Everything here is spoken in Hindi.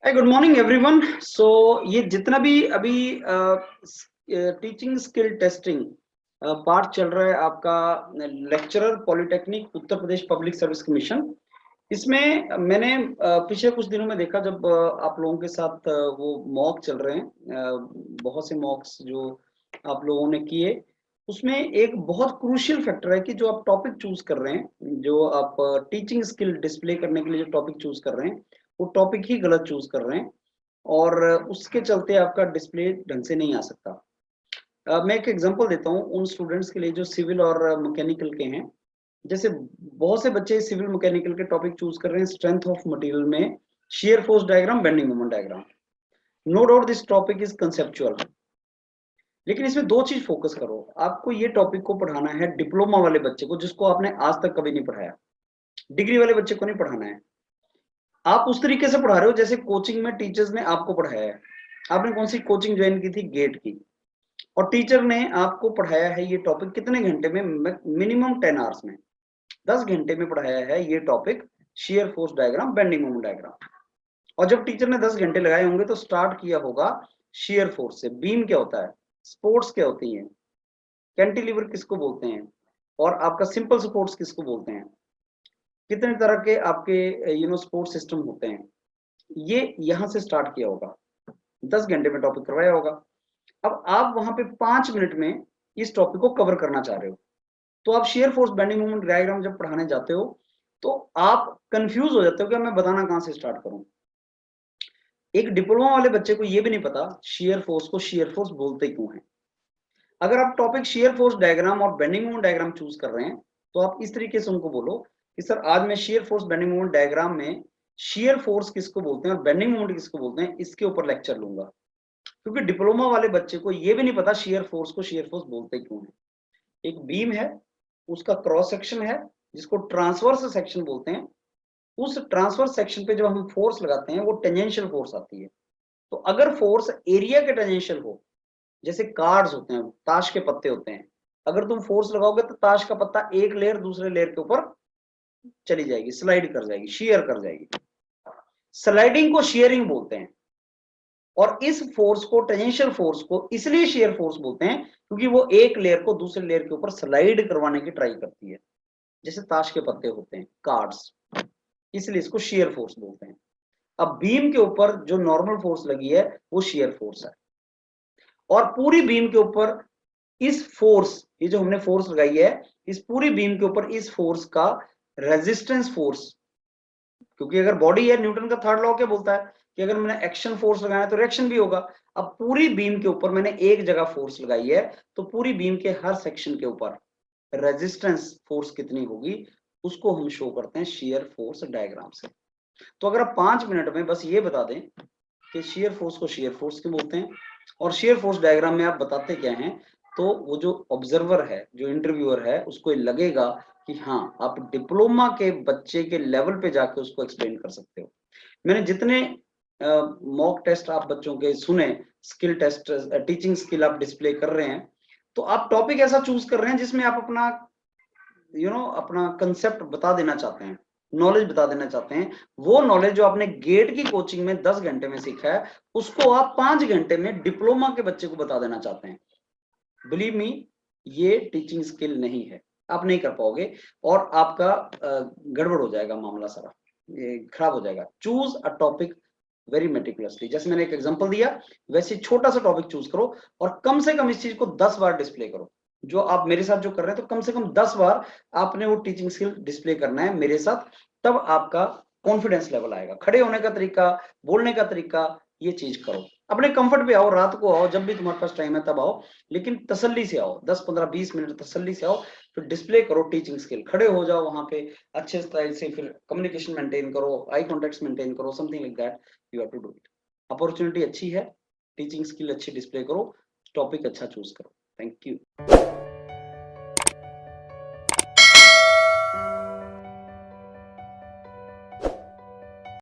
हाय, गुड मॉर्निंग एवरीवन। सो ये जितना भी अभी टीचिंग स्किल टेस्टिंग पार्ट चल रहा है आपका lecturer polytechnic Uttar Pradesh public service commission, इसमें मैंने पिछले कुछ दिनों में देखा जब आप लोगों के साथ वो मॉक चल रहे हैं, बहुत से मॉक्स जो आप लोगों ने किए, उसमें एक बहुत क्रूशियल फैक्टर है कि जो आप टॉपिक चूज कर रहे हैं, जो आप टीचिंग स्किल डिस्प्ले करने के लिए जो टॉपिक चूज कर रहे हैं, वो टॉपिक ही गलत चूज कर रहे हैं और उसके चलते आपका डिस्प्ले ढंग से नहीं आ सकता। मैं एक एग्जांपल देता हूँ उन स्टूडेंट्स के लिए जो सिविल और मैकेनिकल के हैं। जैसे बहुत से बच्चे सिविल मैकेनिकल के टॉपिक चूज कर रहे हैं, स्ट्रेंथ ऑफ मटेरियल में shear force diagram, bending moment diagram. No doubt this topic is conceptual, लेकिन इसमें दो चीज फोकस करो। आपको ये टॉपिक को पढ़ाना है डिप्लोमा वाले बच्चे को, जिसको आपने आज तक कभी नहीं पढ़ाया। डिग्री वाले बच्चे को नहीं पढ़ाना है। आप उस तरीके से पढ़ा रहे हो जैसे कोचिंग में टीचर्स ने आपको पढ़ाया है। आपने कौन सी कोचिंग ज्वाइन की थी? गेट की। और टीचर ने आपको पढ़ाया है ये टॉपिक कितने घंटे में? मिनिमम 10 आवर्स में, 10 घंटे में पढ़ाया है ये topic, share force diagram, bending moment diagram. और जब टीचर ने 10 घंटे लगाए होंगे तो स्टार्ट किया होगा शेयर फोर्स से। बीम क्या होता है, स्पोर्ट्स क्या होती है, कैंटिलीवर किसको बोलते हैं, और आपका सिंपल सपोर्ट्स किसको बोलते हैं, कितने तरह के आपके सपोर्ट सिस्टम होते हैं, ये यहां से स्टार्ट किया होगा। 10 घंटे में टॉपिक करवाया होगा। अब आप वहां पे 5 मिनट में इस टॉपिक को कवर करना चाह रहे हो, तो आप shear force bending moment diagram जब पढ़ाने जाते हो तो आप कंफ्यूज हो जाते हो कि मैं बताना कहां से स्टार्ट करूं। एक डिप्लोमा वाले बच्चे को यह भी नहीं पता शेयर फोर्स को शेयर फोर्स बोलते क्यों है। अगर आप टॉपिक शेयर फोर्स डायग्राम और बेंडिंग मोमेंट डायग्राम चूज कर रहे हैं तो आप इस तरीके से उनको बोलो कि सर आज मैं shear force bending moment diagram में शेयर फोर्स किसको बोलते हैं और बेंडिंग मोमेंट किसको बोलते हैं, इसके ऊपर लेक्चर लूंगा। क्योंकि डिप्लोमा वाले बच्चे को यह भी नहीं पता शेयर फोर्स को शेयर फोर्स बोलते क्यों है। एक बीम है, उसका क्रॉस सेक्शन है जिसको ट्रांसवर्स सेक्शन बोलते हैं। उस ट्रांसवर्स सेक्शन पे जब हम फोर्स लगाते हैं वो टेंजेंशियल फोर्स आती है। तो अगर फोर्स एरिया के टेंजेंशियल हो, जैसे कार्ड्स होते हैं, ताश के पत्ते होते हैं, अगर तुम फोर्स लगाओगे तो ताश का पत्ता एक लेयर दूसरे लेयर के ऊपर चली जाएगी, स्लाइड कर जाएगी, शेयर कर जाएगी। स्लाइडिंग को शेयरिंग बोलते हैं। और इस फोर्स को, टेंजेंशियल फोर्स को, इसलिए शेयर फोर्स बोलते हैं क्योंकि वो एक लेयर को दूसरे लेयर के ऊपर स्लाइड करवाने की ट्राई करती है, जैसे ताश के पत्ते होते हैं, कार्ड्स, इसलिए इसको शेयर फोर्स बोलते हैं। अब बीम के ऊपर जो नॉर्मल फोर्स लगी है वो शेयर फोर्स है, और पूरी बीम के ऊपर इस फोर्स, ये जो हमने फोर्स लगाई है, इस पूरी बीम के ऊपर इस फोर्स का रेजिस्टेंस फोर्स, क्योंकि अगर बॉडी है, न्यूटन का थर्ड लॉ क्या बोलता है कि अगर मैंने एक्शन फोर्स लगाया तो रिएक्शन भी होगा। अब पूरी बीम के ऊपर मैंने एक जगह फोर्स लगाई है, तो पूरी बीम के हर सेक्शन के ऊपर रेजिस्टेंस फोर्स कितनी होगी उसको हम शो करते हैं शेयर फोर्स डायग्राम से। तो अगर आप 5 मिनट में बस ये बता दें कि शेयर फोर्स को शेयर फोर्स क्यों बोलते हैं और शेयर फोर्स डायग्राम में आप बताते क्या हैं, तो वो जो ऑब्जर्वर है, जो इंटरव्यूअर है, उसको लगेगा कि हाँ, आप डिप्लोमा के बच्चे के लेवल पे जाके उसको एक्सप्लेन कर सकते हो। मैंने जितने मॉक टेस्ट आप बच्चों के सुने, स्किल टेस्ट, टीचिंग स्किल आप डिस्प्ले कर रहे हैं, तो आप टॉपिक ऐसा चूज कर रहे हैं जिसमें आप अपना अपना कंसेप्ट बता देना चाहते हैं, नॉलेज बता देना चाहते हैं। वो नॉलेज जो आपने गेट की कोचिंग में 10 घंटे में सीखा है, उसको आप 5 घंटे में डिप्लोमा के बच्चे को बता देना चाहते हैं। बिलीव मी, ये टीचिंग स्किल नहीं है, आप नहीं कर पाओगे और आपका गड़बड़ हो जाएगा, मामला सारा ये खराब हो जाएगा। Choose a topic very meticulously, जैसे मैंने एक एग्जांपल दिया वैसे छोटा सा टॉपिक चूज करो और कम से कम इस चीज को 10 बार डिस्प्ले करो। जो आप मेरे साथ जो कर रहे हैं, तो कम से कम 10 बार आपने वो टीचिंग स्किल डिस्प्ले करना है मेरे साथ, तब आपका कॉन्फिडेंस लेवल आएगा। खड़े होने का तरीका, बोलने का तरीका, ये चीज करो। अपने कंफर्ट पे आओ, रात को आओ, जब भी तुम्हारे पास टाइम है तब आओ, लेकिन तसल्ली से आओ, 10 15 20 मिनट तसल्ली से आओ, फिर डिस्प्ले करो टीचिंग स्किल। खड़े हो जाओ वहां पे अच्छे स्टाइल से, फिर कम्युनिकेशन मेंटेन करो, आई कॉन्टेक्ट मेंटेन करो, something like that you have to do it. Opportunity अच्छी है, टीचिंग स्किल अच्छी डिस्प्ले करो, टॉपिक अच्छा चूज करो। Thank you.